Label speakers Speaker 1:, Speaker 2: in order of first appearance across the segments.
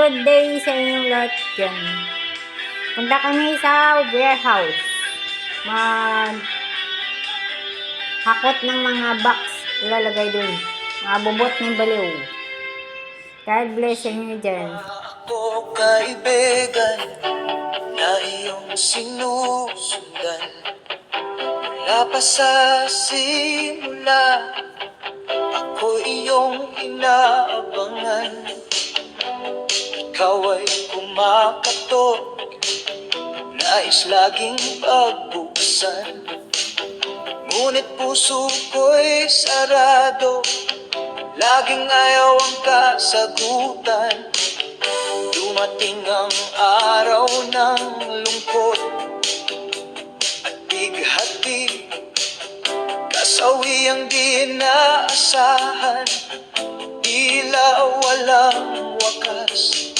Speaker 1: Good day sa inyong lahat dyan. Punta kami sa warehouse. Hakot ng mga box ilalagay dun. Mga bubot ng baliw. God bless sa inyo dyan.
Speaker 2: Ako kaibigan na iyong sinusundan. Mula pa sa simula, ako iyong inaabangan. Ikaw ay kumakatok, nais laging pagbuksan. Ngunit puso ko'y sarado, laging ayaw ang kasagutan. Dumating ang araw ng lungkot at bighati, kasawi ang di inaasahan, tila walang wakas.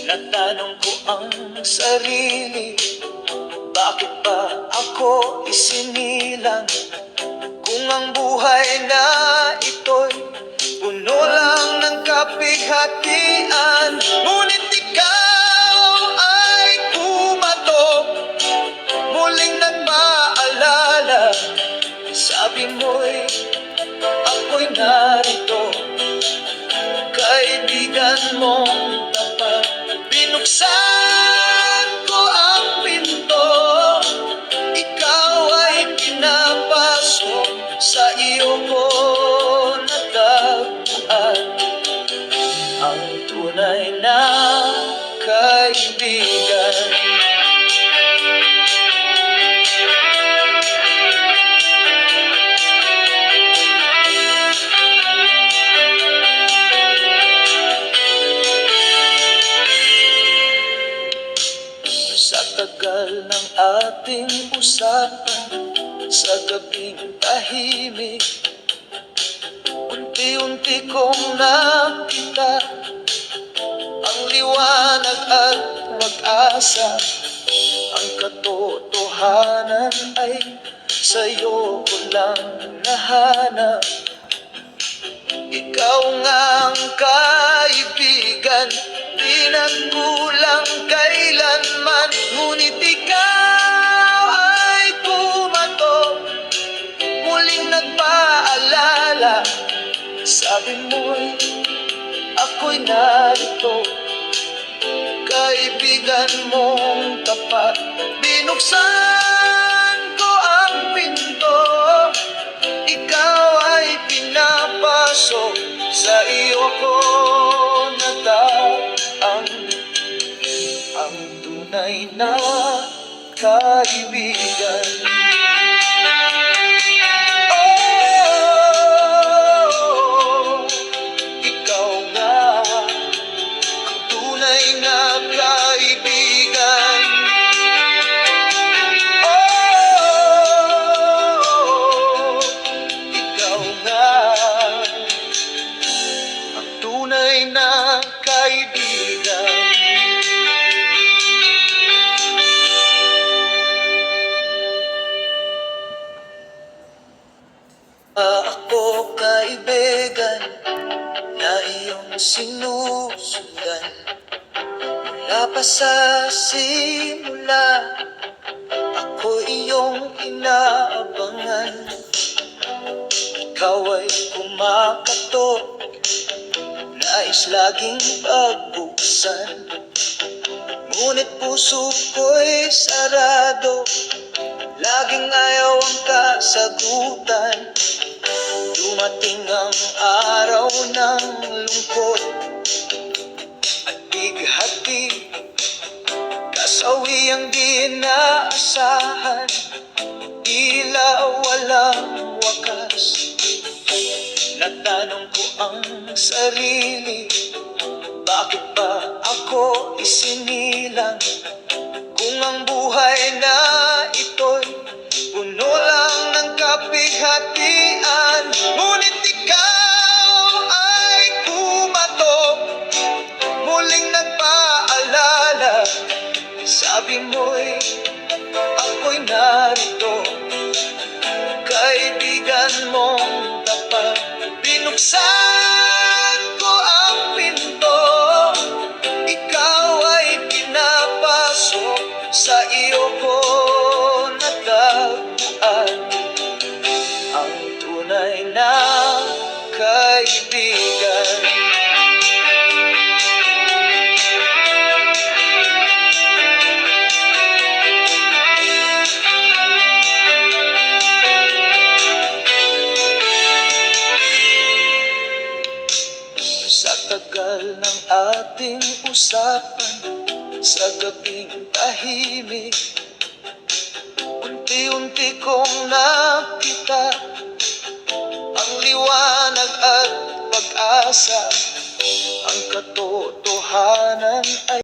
Speaker 2: Natanong ko ang sarili, bakit ba ako isinilang? Kung ang buhay na ito'y puno lang ng kapighatian. Ngunit ikaw ay kumatok, muling nagpaalala. Sabi mo'y ako'y narito, kaibigan mong tapat. Binuksan ko ang pinto, ikaw ay pinapasok, sa iyo ko natagpuan ang tunay na kaibigan. Sa tagal ng ating usapan, sa gabing tahimik, unti-unti kong nakita ang liwanag at pag-asa. Ang katotohanan ay sa'yo ko lang nahanap. Ikaw nga ang kaibigan, di nagkulang kailanman. Ngunit ikaw ay kumatok, muling nagpaalala. Sabi mo'y ako'y narito, kaibigan mong tapat. Binuksan ko ang pinto, ikaw ay pinapasok, sa iyo ko natagpuan ang tunay na kaibigan. Oh, ikaw nga ang tunay na kaibigan. Oh, ikaw nga ang tunay na kaibigan. Ako kaibigan na iyong sinusundan. Mula pa sa simula, ako iyong inaabangan. Ikaw ay kumakatok, nais laging pagbuksan. Ngunit puso ko'y sarado, laging ayaw ang kasagutan. Dumating ang araw ng lungkot at bighati, kasawi ang di inaasahan, tila walang wakas. Natanong ko ang sarili, bakit ba ako isinilang? Kung ang buhay na ito'y puno lang ng kapighatian. Ngunit ikaw ay kumatok, muling nagpaalala. Sabi mo'y ako'y narito, kaibigan mong tapat. Binuksan ko ang pinto, tunay na kaibigan. Sa tagal ng ating usapan, sa gabing tahimik, unti-unti kong nakita ang liwanag at pag-asa. Ang katotohanan ay